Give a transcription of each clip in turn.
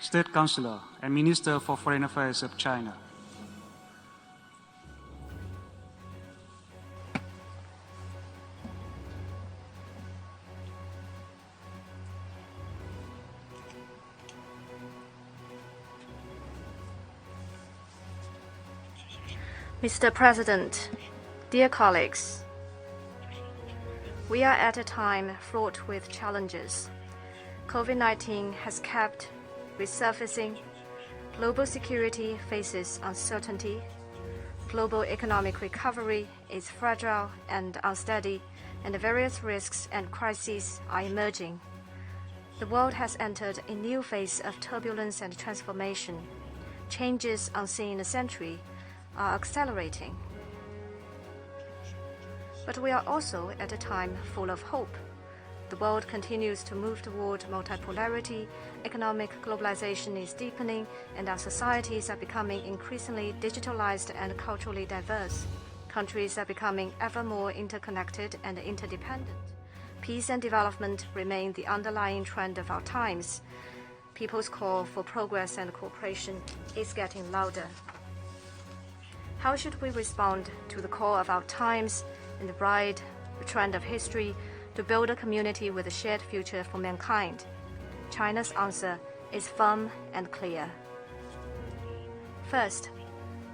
State Councilor and Minister for Foreign Affairs of China. Mr. President, dear colleagues, we are at a time fraught with challenges. COVID-19 has kept resurfacing. Global security faces uncertainty. Global economic recovery is fragile and unsteady, and various risks and crises are emerging. The world has entered a new phase of turbulence and transformation. Changes unseen in a century are accelerating. But we are also at a time full of hope. The world continues to move toward multipolarity, economic globalization is deepening, and our societies are becoming increasingly digitalized and culturally diverse. Countries are becoming ever more interconnected and interdependent. Peace and development remain the underlying trend of our times. People's call for progress and cooperation is getting louder. How should we respond to the call of our times and the ride, the trend of history, to build a community with a shared future for mankind? China's answer is firm and clear. First,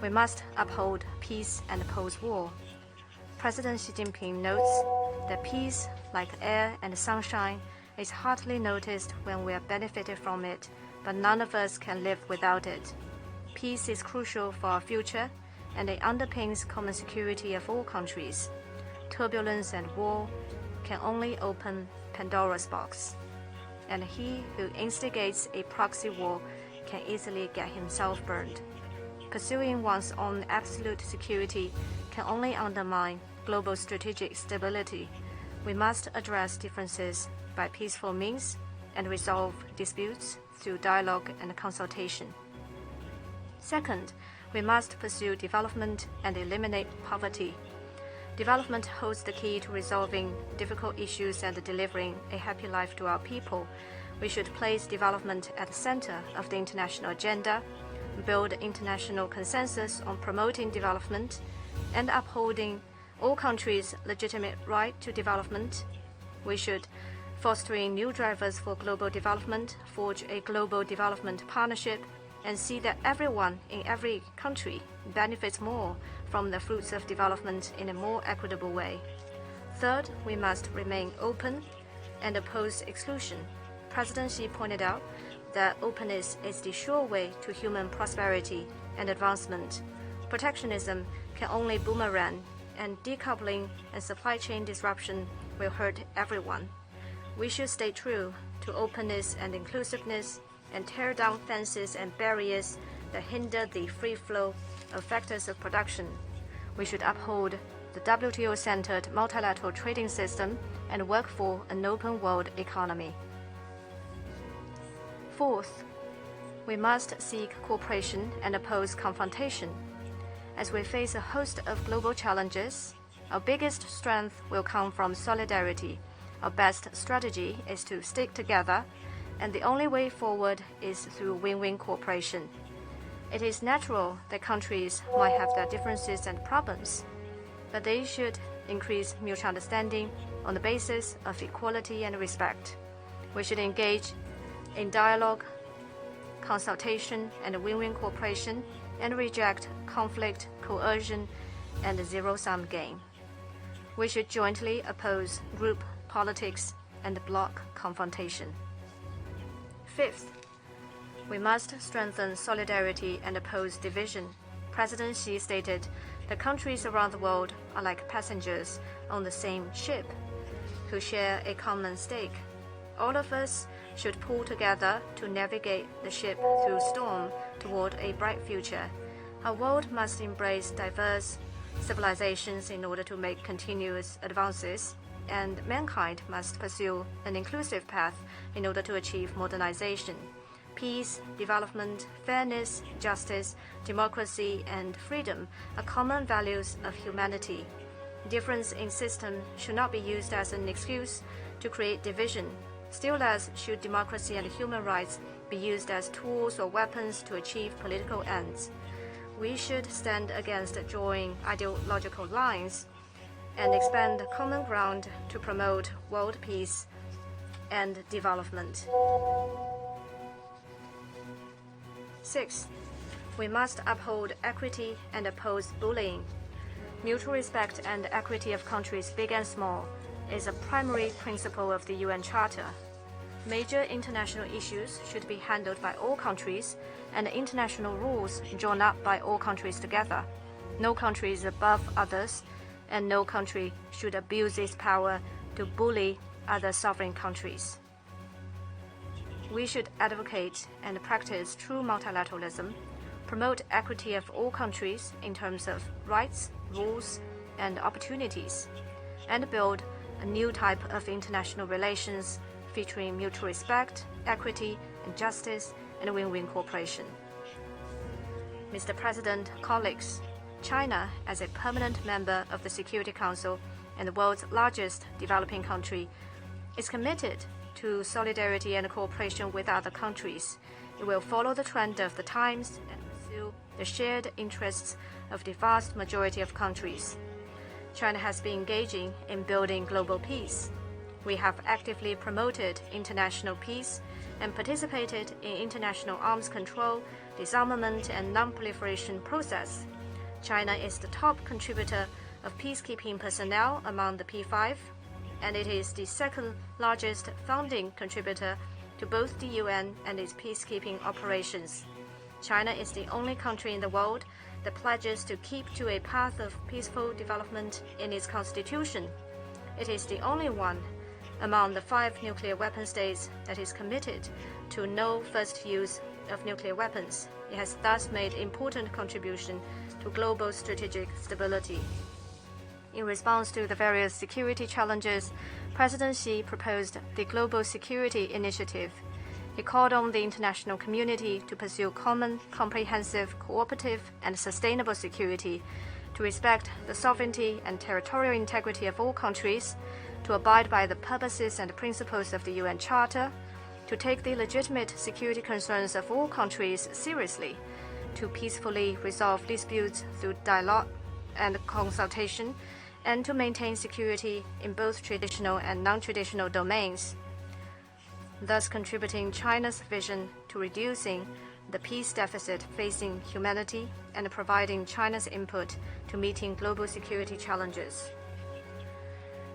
we must uphold peace and oppose war. President Xi Jinping notes that peace, like air and sunshine, is hardly noticed when we are benefited from it, but none of us can live without it. Peace is crucial for our future, and it underpins common security of all countries. Turbulence and war can only open Pandora's box, and he who instigates a proxy war can easily get himself burned. Pursuing one's own absolute security can only undermine global strategic stability. We must address differences by peaceful means and resolve disputes through dialogue and consultation. Second, we must pursue development and eliminate poverty. Development holds the key to resolving difficult issues and delivering a happy life to our people. We should place development at the center of the international agenda, build international consensus on promoting development and upholding all countries' legitimate right to development. We should fostering new drivers for global development, forge a global development partnership, and see that everyone in every country benefits more from the fruits of development in a more equitable way. Third, we must remain open and oppose exclusion. President Xi pointed out that openness is the sure way to human prosperity and advancement. Protectionism can only boomerang, and decoupling and supply chain disruption will hurt everyone. We should stay true to openness and inclusiveness and tear down fences and barriers that hinder the free flow of factors of production. We should uphold the WTO-centered multilateral trading system and work for an open world economy. Fourth, we must seek cooperation and oppose confrontation. As we face a host of global challenges, our biggest strength will come from solidarity. Our best strategy is to stick together, and the only way forward is through win-win cooperation. It is natural that countries might have their differences and problems, but they should increase mutual understanding on the basis of equality and respect. We should engage in dialogue, consultation, and win-win cooperation, and reject conflict, coercion, and the zero-sum game. We should jointly oppose group politics and bloc confrontation. Fifth, we must strengthen solidarity and oppose division. President Xi stated that countries around the world are like passengers on the same ship who share a common stake. All of us should pull together to navigate the ship through storm toward a bright future. Our world must embrace diverse civilizations in order to make continuous advances, and mankind must pursue an inclusive path in order to achieve modernization. Peace, development, fairness, justice, democracy, and freedom are common values of humanity. Difference in system should not be used as an excuse to create division. Still less should democracy and human rights be used as tools or weapons to achieve political ends. We should stand against drawing ideological lines and expand common ground to promote world peace and development. 6. We must uphold equity and oppose bullying. Mutual respect and equity of countries big and small is a primary principle of the UN Charter. Major international issues should be handled by all countries and international rules drawn up by all countries together. No country is above others, and no country should abuse its power to bully other sovereign countries. We should advocate and practice true multilateralism, promote equity of all countries in terms of rights, rules, and opportunities, and build a new type of international relations featuring mutual respect, equity, and justice, and win-win cooperation. Mr. President, colleagues, China, as a permanent member of the Security Council and the world's largest developing country, is committed to solidarity and cooperation with other countries. It will follow the trend of the times and pursue the shared interests of the vast majority of countries. China has been engaging in building global peace. We have actively promoted international peace and participated in international arms control, disarmament, and non-proliferation process. China is the top contributor of peacekeeping personnel among the P5, and it is the second largest founding contributor to both the UN and its peacekeeping operations. China is the only country in the world that pledges to keep to a path of peaceful development in its constitution. It is the only one among the 5 nuclear weapon states that is committed to no first use of nuclear weapons. It has thus made important contribution to global strategic stability. In response to the various security challenges, President Xi proposed the Global Security Initiative. He called on the international community to pursue common, comprehensive, cooperative, and sustainable security, to respect the sovereignty and territorial integrity of all countries, to abide by the purposes and principles of the UN Charter, to take the legitimate security concerns of all countries seriously, to peacefully resolve disputes through dialogue and consultation, and to maintain security in both traditional and non-traditional domains, thus contributing China's vision to reducing the peace deficit facing humanity and providing China's input to meeting global security challenges.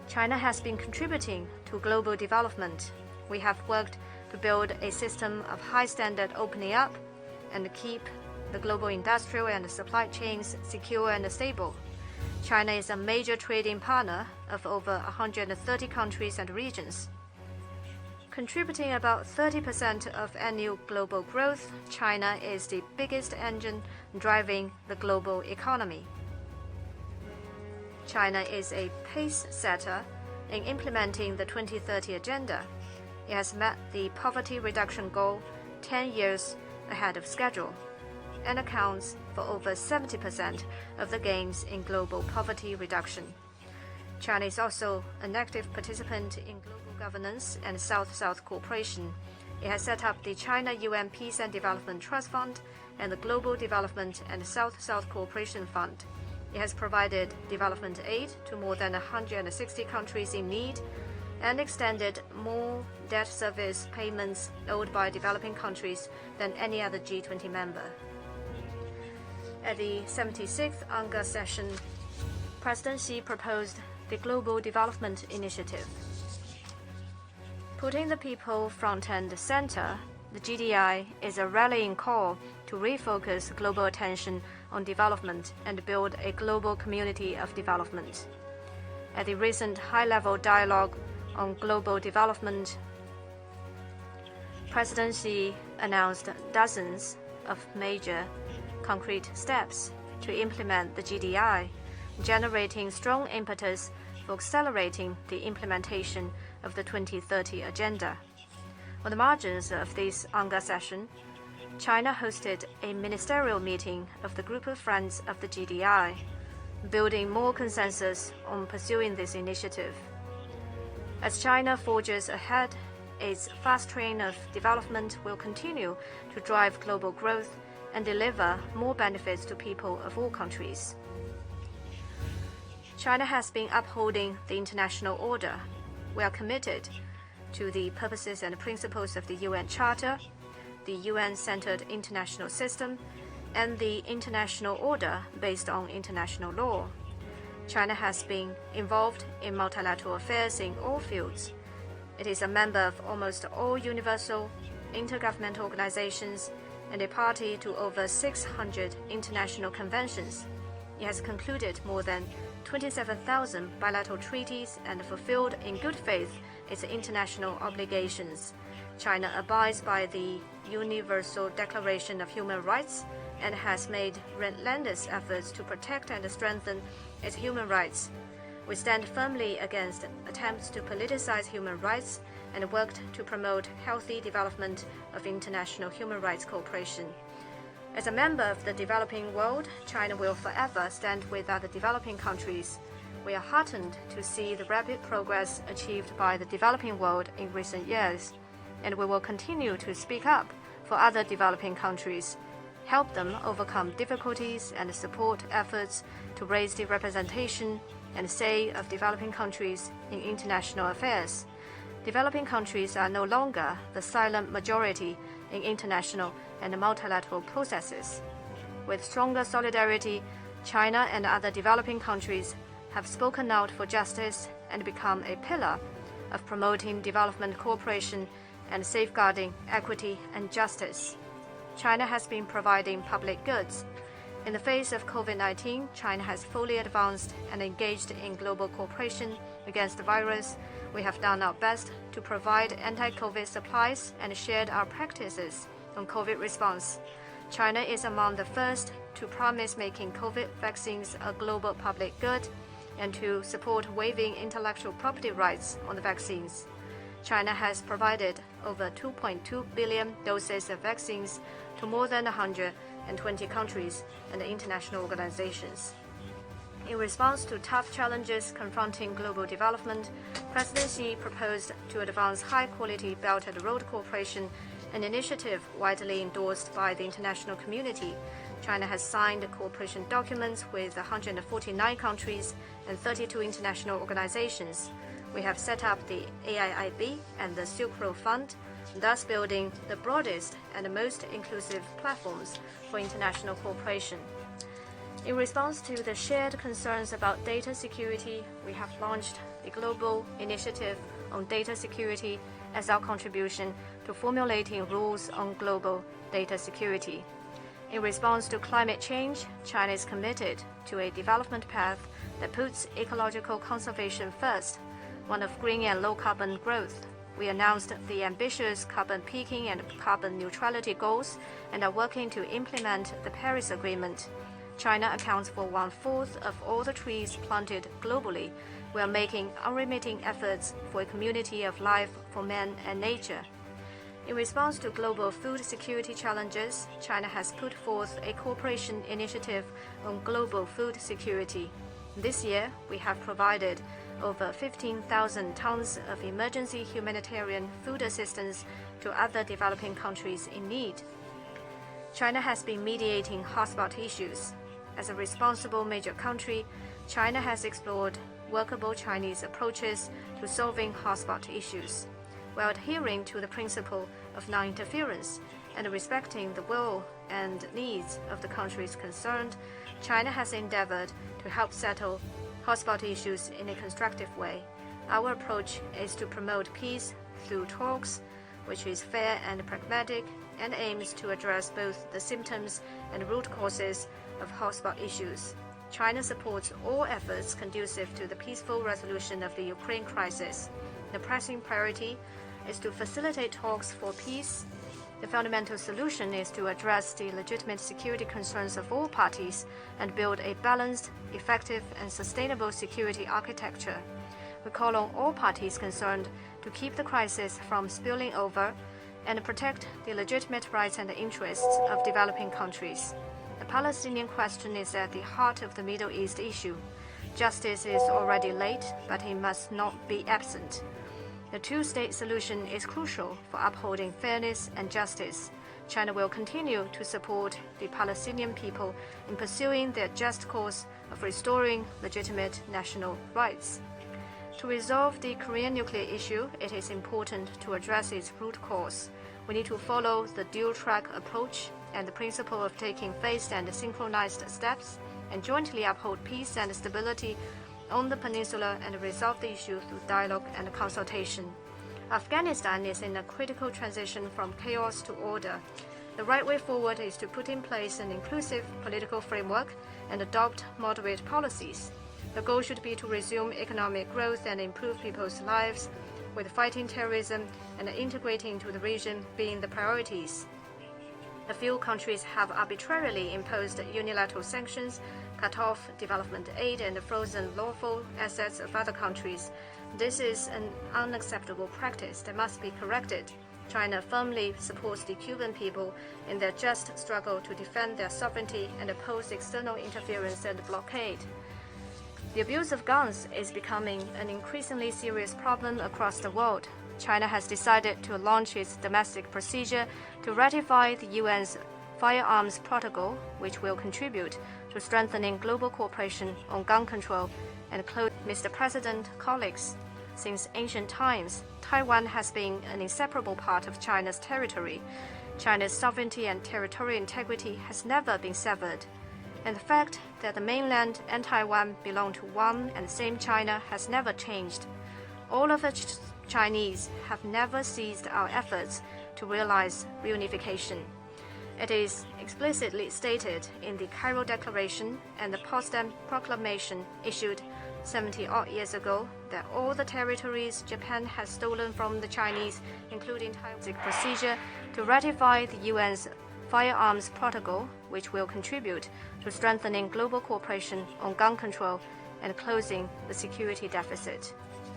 China has been contributing to global development. We have worked to build a system of high-standard opening up and keep the global industrial and supply chains secure and stable. China is a major trading partner of over 130 countries and regions. Contributing about 30% of annual global growth, China is the biggest engine driving the global economy. China is a pace setter in implementing the 2030 Agenda. It has met the poverty reduction goal 10 years ahead of schedule and accounts for over 70% of the gains in global poverty reduction. China is also an active participant in global governance and South-South cooperation. It has set up the China-UN Peace and Development Trust Fund and the Global Development and South-South Cooperation Fund. It has provided development aid to more than 160 countries in need and extended more debt service payments owed by developing countries than any other G20 member. At the 76th UNGA session, President Xi proposed the Global Development Initiative. Putting the people front and center, the GDI is a rallying call to refocus global attention on development and build a global community of development. At the recent high-level dialogue on global development, President Xi announced dozens of major concrete steps to implement the GDI, generating strong impetus for accelerating the implementation of the 2030 Agenda. On the margins of this UNGA session, China hosted a ministerial meeting of the Group of Friends of the GDI, building more consensus on pursuing this initiative. As China forges ahead its fast train of development will continue to drive global growth and deliver more benefits to people of all countries. China has been upholding the international order. We are committed to the purposes and principles of the UN Charter, the UN-centered international system, and the international order based on international law. China has been involved in multilateral affairs in all fields. It is a member of almost all universal intergovernmental organizations and a party to over 600 international conventions. It has concluded more than 27,000 bilateral treaties and fulfilled in good faith its international obligations. China abides by the Universal Declaration of Human Rights and has made relentless efforts to protect and strengthen its human rights. We stand firmly against attempts to politicize human rights and worked to promote healthy development of international human rights cooperation. As a member of the developing world, China will forever stand with other developing countries. We are heartened to see the rapid progress achieved by the developing world in recent years, and we will continue to speak up for other developing countries, help them overcome difficulties, and support efforts to raise the representation and say of developing countries in international affairs. Developing countries are no longer the silent majority in international and multilateral processes. With stronger solidarity, China and other developing countries have spoken out for justice and become a pillar of promoting development cooperation and safeguarding equity and justice. China has been providing public goods. In the face of COVID-19, China has fully advanced and engaged in global cooperation against the virus. We have done our best to provide anti-COVID supplies and shared our practices on COVID response. China is among the first to promise making COVID vaccines a global public good and to support waiving intellectual property rights on the vaccines. China has provided over 2.2 billion doses of vaccines to more than 120 countries and international organizations. In response to tough challenges confronting global development, President Xi proposed to advance high-quality Belt and Road cooperation, an initiative widely endorsed by the international community. China has signed cooperation documents with 149 countries and 32 international organizations. We have set up the AIIB and the Silk Road Fund, thus building the broadest and most inclusive platforms for international cooperation. In response to the shared concerns about data security, we have launched the Global Initiative on Data Security as our contribution to formulating rules on global data security. In response to climate change, China is committed to a development path that puts ecological conservation first, one of green and low-carbon growth. We announced the ambitious carbon peaking and carbon neutrality goals and are working to implement the Paris Agreement. China accounts for 1/4 of all the trees planted globally. We are making unremitting efforts for a community of life for man and nature. In response to global food security challenges, China has put forth a cooperation initiative on global food security. This year, we have provided over 15,000 tons of emergency humanitarian food assistance to other developing countries in need. China has been mediating hotspot issues. As a responsible major country, China has explored workable Chinese approaches to solving hotspot issues. While adhering to the principle of non-interference and respecting the will and needs of the countries concerned, China has endeavored to help settle hotspot issues in a constructive way. Our approach is to promote peace through talks, which is fair and pragmatic and aims to address both the symptoms and root causes of hotspot issues. China supports all efforts conducive to the peaceful resolution of the Ukraine crisis. The pressing priority is to facilitate talks for peace. The fundamental solution is to address the legitimate security concerns of all parties and build a balanced, effective, and sustainable security architecture. We call on all parties concerned to keep the crisis from spilling over and protect the legitimate rights and interests of developing countries. The Palestinian question is at the heart of the Middle East issue. Justice is already late, but it must not be absent. The two-state solution is crucial for upholding fairness and justice. China will continue to support the Palestinian people in pursuing their just cause of restoring legitimate national rights. To resolve the Korean nuclear issue, it is important to address its root cause. We need to follow the dual-track approach and the principle of taking phased and synchronized steps and jointly uphold peace and stability on the peninsula and resolve the issue through dialogue and consultation. Afghanistan is in a critical transition from chaos to order. The right way forward is to put in place an inclusive political framework and adopt moderate policies. The goal should be to resume economic growth and improve people's lives, with fighting terrorism and integrating into the region being the priorities. A few countries have arbitrarily imposed unilateral sanctions, cut off development aid, and frozen lawful assets of other countries. This is an unacceptable practice that must be corrected. China firmly supports the Cuban people in their just struggle to defend their sovereignty and oppose external interference and blockade. The abuse of guns is becoming an increasingly serious problem across the world. China has decided to launch its domestic procedure to ratify the UN's Firearms Protocol, which will contribute to strengthening global cooperation on gun control and close. Mr. President, colleagues, since ancient times, Taiwan has been an inseparable part of China's territory. China's sovereignty and territorial integrity has never been severed. And the fact that the mainland and Taiwan belong to one and the same China has never changed. All of us Chinese have never ceased our efforts to realize reunification. It is explicitly stated in the Cairo Declaration and the Potsdam Proclamation issued 70-odd years ago that all the territories Japan has stolen from the Chinese, including Taiwan's procedure to ratify the UN's Firearms Protocol, which will contribute to strengthening global cooperation on gun control and closing the security deficit.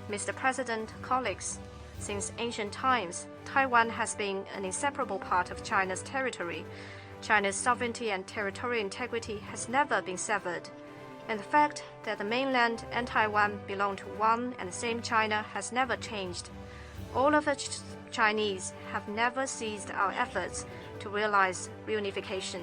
Mr. President, colleagues, since ancient times, Taiwan has been an inseparable part of China's territory. China's sovereignty and territorial integrity has never been severed. And the fact that the mainland and Taiwan belong to one and the same China has never changed. All of us Chinese have never ceased our efforts to realize reunification.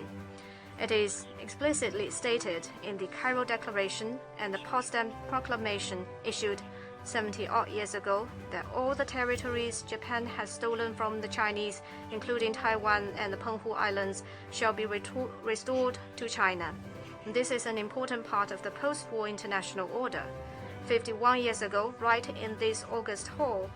It is explicitly stated in the Cairo Declaration and the Potsdam Proclamation issued 70-odd years ago that all the territories Japan has stolen from the Chinese, including Taiwan and the Penghu Islands, shall be restored to China. This is an important part of the post-war international order. 51 years ago, right in this August hall,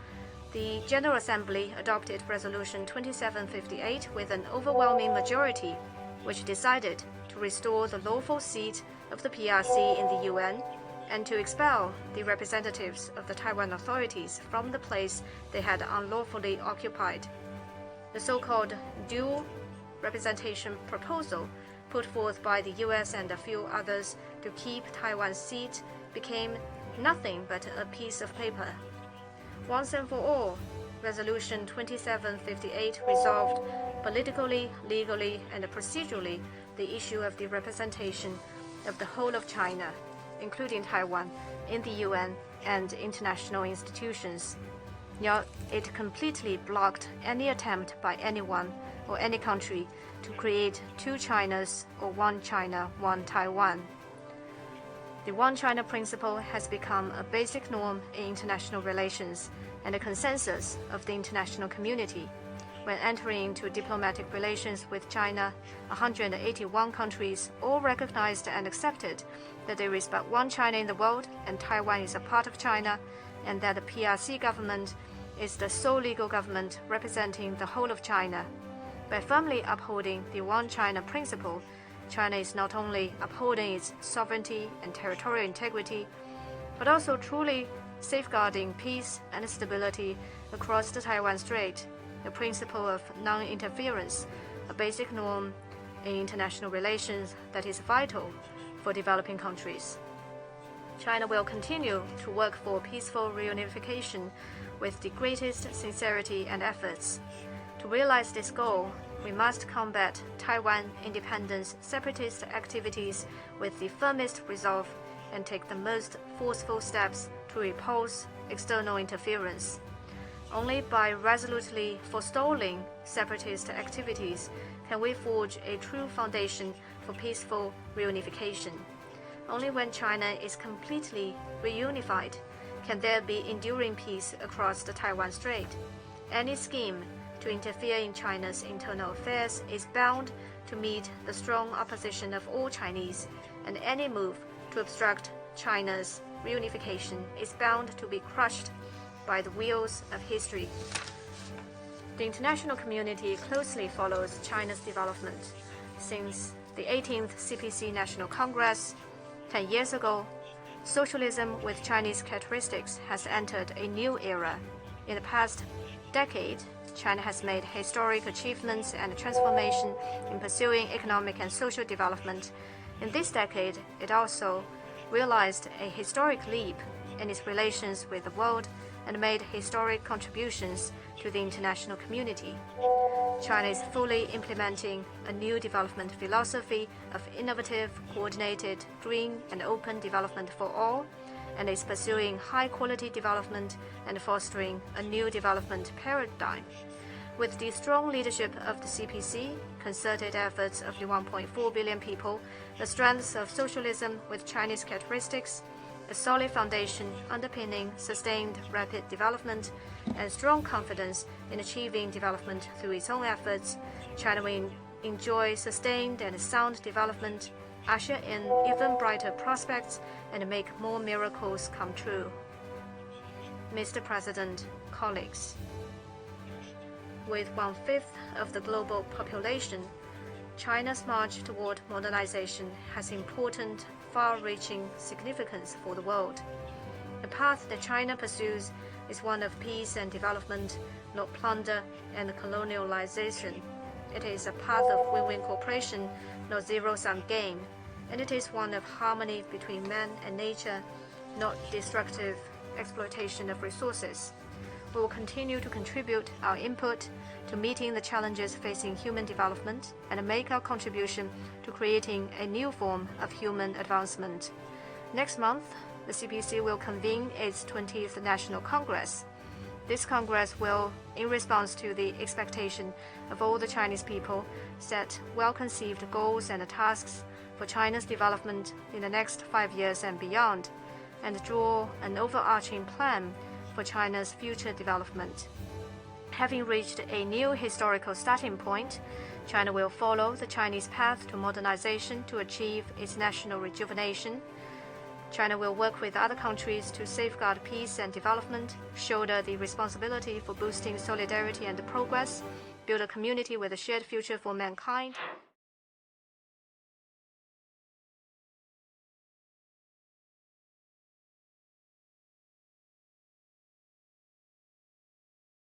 the General Assembly adopted Resolution 2758 with an overwhelming majority, which decided to restore the lawful seat of the PRC in the UN and to expel the representatives of the Taiwan authorities from the place they had unlawfully occupied. The so-called dual representation proposal put forth by the US and a few others to keep Taiwan's seat became nothing but a piece of paper. Once and for all, Resolution 2758 resolved politically, legally, and procedurally the issue of the representation of the whole of China, including Taiwan, in the UN and international institutions. Yet it completely blocked any attempt by anyone or any country to create two Chinas or one China, one Taiwan. The One China principle has become a basic norm in international relations and a consensus of the international community. When entering into diplomatic relations with China, 181 countries all recognized and accepted that there is but one China in the world and Taiwan is a part of China, and that the PRC government is the sole legal government representing the whole of China. By firmly upholding the One China principle, China is not only upholding its sovereignty and territorial integrity, but also truly safeguarding peace and stability across the Taiwan Strait, the principle of non-interference, a basic norm in international relations that is vital for developing countries. China will continue to work for peaceful reunification with the greatest sincerity and efforts. To realize this goal, we must combat Taiwan independence separatist activities with the firmest resolve and take the most forceful steps to repulse external interference. Only by resolutely forestalling separatist activities can we forge a true foundation for peaceful reunification. Only when China is completely reunified can there be enduring peace across the Taiwan Strait. Any scheme to interfere in China's internal affairs is bound to meet the strong opposition of all Chinese, and any move to obstruct China's reunification is bound to be crushed by the wheels of history. The international community closely follows China's development. Since the 18th CPC National Congress 10 years ago, socialism with Chinese characteristics has entered a new era. In the past decade, China has made historic achievements and transformation in pursuing economic and social development. In this decade, it also realized a historic leap in its relations with the world and made historic contributions to the international community. China is fully implementing a new development philosophy of innovative, coordinated, green, and open development for all, and is pursuing high-quality development and fostering a new development paradigm. With the strong leadership of the CPC, concerted efforts of the 1.4 billion people, the strengths of socialism with Chinese characteristics, a solid foundation underpinning sustained rapid development, and strong confidence in achieving development through its own efforts, China will enjoy sustained and sound development, usher in even brighter prospects, and make more miracles come true. Mr. President, colleagues, with 1/5 of the global population, China's march toward modernization has important, far-reaching significance for the world. The path that China pursues is one of peace and development, not plunder and colonialization. It is a path of win-win cooperation, not zero-sum game, and it is one of harmony between man and nature, not destructive exploitation of resources. We will continue to contribute our input to meeting the challenges facing human development and make our contribution to creating a new form of human advancement. Next month, the CPC will convene its 20th National Congress. This Congress will, in response to the expectation of all the Chinese people, set well-conceived goals and tasks for China's development in the next 5 years and beyond, and draw an overarching plan for China's future development. Having reached a new historical starting point, China will follow the Chinese path to modernization to achieve its national rejuvenation. China will work with other countries to safeguard peace and development, shoulder the responsibility for boosting solidarity and progress, build a community with a shared future for mankind,